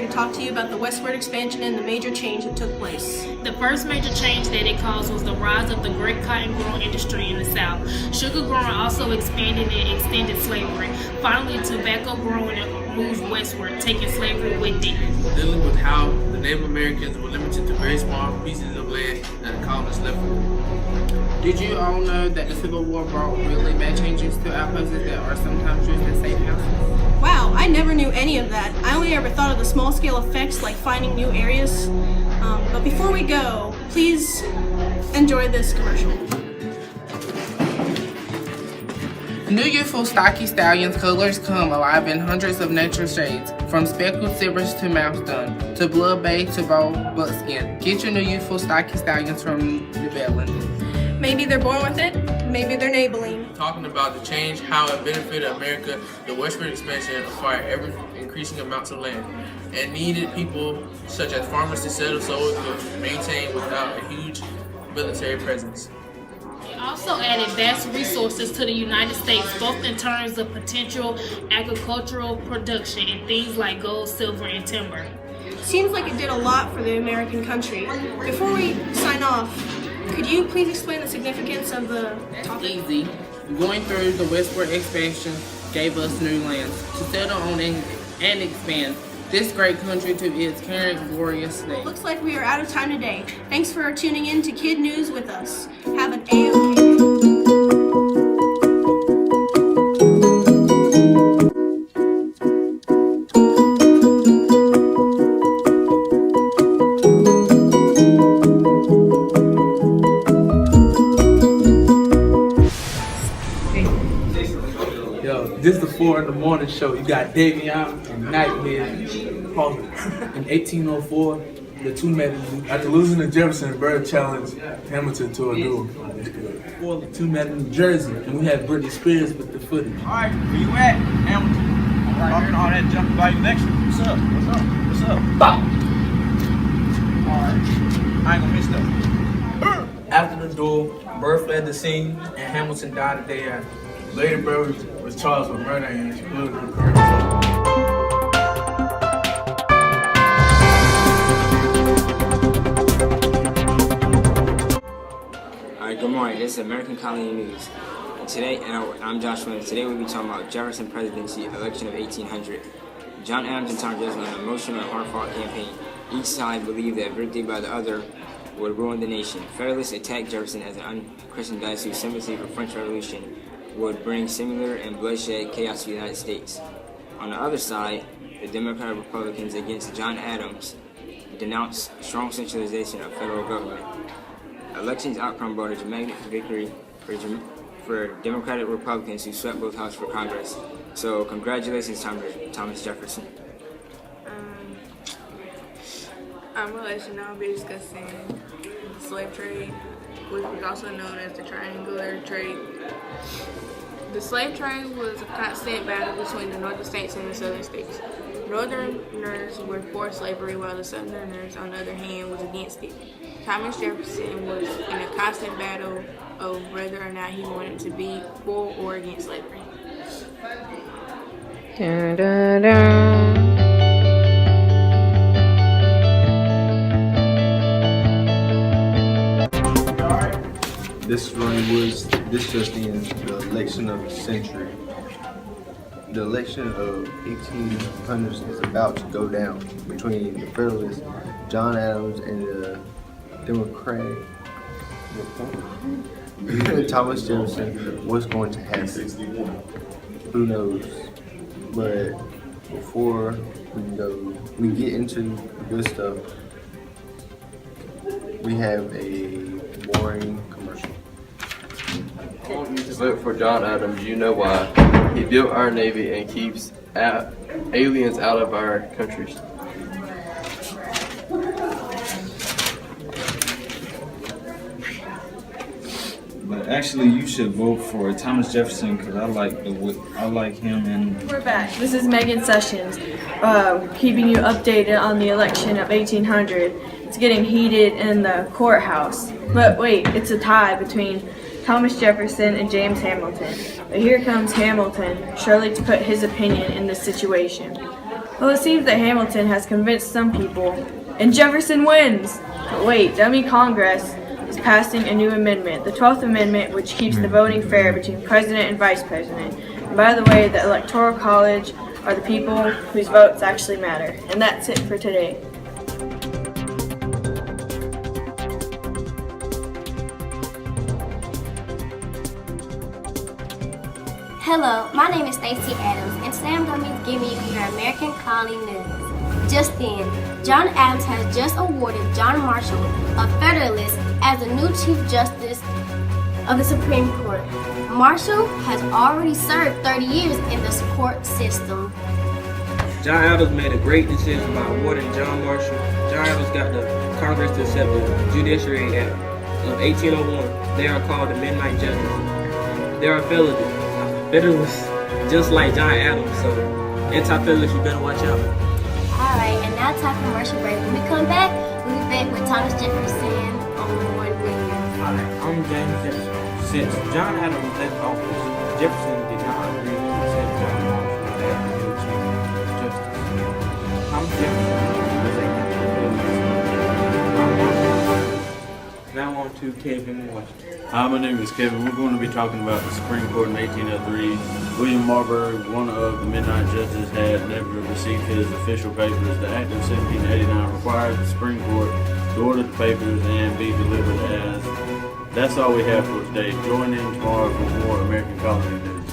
to talk to you about the westward expansion and the major change that took place. The first major change that it caused was the rise of the great cotton growing industry in the South. Sugar growing also expanded and extended slavery. Finally, tobacco growing moved westward, taking slavery with it. Dealing with how the Native Americans were limited to very small pieces of land that the colonists left for them. Did you all know that the Civil War brought really bad changes to outposts that are sometimes used as safe houses? Wow, I never knew any of that. I only ever thought of the small scale effects like finding new areas. But before we go, please enjoy this commercial. New youthful stocky stallions colors come alive in hundreds of natural shades, from speckled silvers to mouse dun, to blood bay to bold buckskin. Get your new youthful stocky stallions from New Bedland. Maybe they're born with it, maybe they're Maybelline. Talking about the change, how it benefited America, the westward expansion acquired ever increasing amounts of land and needed people such as farmers to settle so it could maintain without a huge military presence. It also added vast resources to the United States, both in terms of potential agricultural production and things like gold, silver, and timber. Seems like it did a lot for the American country. Before we sign off, could you please explain the significance of the topic? Easy. Going through the westward expansion gave us new lands to settle on and expand this great country to its current glorious state. Looks like we are out of time today. Thanks for tuning in to Kid News with us. Have an A-OK day. Yo, this is the 4 in the morning show. You got Davion and Nightmare. In 1804, the two met After losing to Jefferson, Byrd challenged Hamilton to a duel. the two met in New Jersey, and we had Britney Spears with the footage. Alright, where you at, Hamilton? Talking all that junk about election. What's up? What's up? What's up? Bop! Alright. I ain't gonna miss that. After the duel, Byrd fled the scene, and Hamilton died the day after. Lady Byrd was charged with murder and excluded from court. Good morning, this is American Colony News. I'm Joshua, and today we'll be talking about Jefferson presidency election of 1800. John Adams and Thomas Jefferson had an emotional and hard-fought campaign. Each side believed that victory by the other would ruin the nation. Federalists attacked Jefferson as an unchristian dice whose sympathy for French Revolution would bring similar and bloodshed chaos to the United States. On the other side, the Democratic Republicans against John Adams denounced strong centralization of federal government. Election's outcome brought a dramatic victory for Democratic Republicans who swept both houses for Congress. So congratulations, Thomas Jefferson. I'm going to let you know I'll be discussing the slave trade, which was also known as the triangular trade. The slave trade was a constant battle between the northern states and the southern states. Northerners were for slavery, while the Southerners, on the other hand, was against it. Thomas Jefferson was in a constant battle of whether or not he wanted to be for or against slavery. Dun, dun, dun. This is Ronnie Woods. This just in the election of the century. The election of 1800s is about to go down between the Federalists, John Adams, and the Democratic Thomas Jefferson. What's going to happen? Who knows? But before we get into the good stuff, we have a boring commercial. Vote for John Adams. You know why. He built our Navy and keeps aliens out of our countries. But actually, you should vote for Thomas Jefferson because I like him. And we're back. This is Megan Sessions, keeping you updated on the election of 1800. It's getting heated in the courthouse. But wait, it's a tie between Thomas Jefferson and James Hamilton. But here comes Hamilton, surely to put his opinion in this situation. Well, it seems that Hamilton has convinced some people, and Jefferson wins! But wait, dummy Congress is passing a new amendment, the 12th Amendment, which keeps the voting fair between president and vice president. And by the way, the Electoral College are the people whose votes actually matter. And that's it for today. Hello, my name is Stacey Adams, and today I'm going to be giving you your American Colony News. Just in, John Adams has just awarded John Marshall, a Federalist, as the new Chief Justice of the Supreme Court. Marshall has already served 30 years in the court system. John Adams made a great decision by awarding John Marshall. John Adams got the Congress to accept the Judiciary Act of 1801. They are called the Midnight Judges. They are Federalists, just like John Adams, so anti-Federalists, you better watch out. Alright, and now time for commercial break. When we come back, we'll be back with Thomas Jefferson on One Radio. Hi, I'm James Jefferson. Since John Adams left office, Jefferson did not agree to accept John Marshall as the new Chief Justice. Thomas Jefferson was a Now on to Kevin Washington. Hi, my name is Kevin. We're going to be talking about the Supreme Court in 1803. William Marbury, one of the Midnight Judges, had never received his official papers. The Act of 1789 required the Supreme Court to order the papers and be delivered as. That's all we have for today. Join in tomorrow for more American Colony News.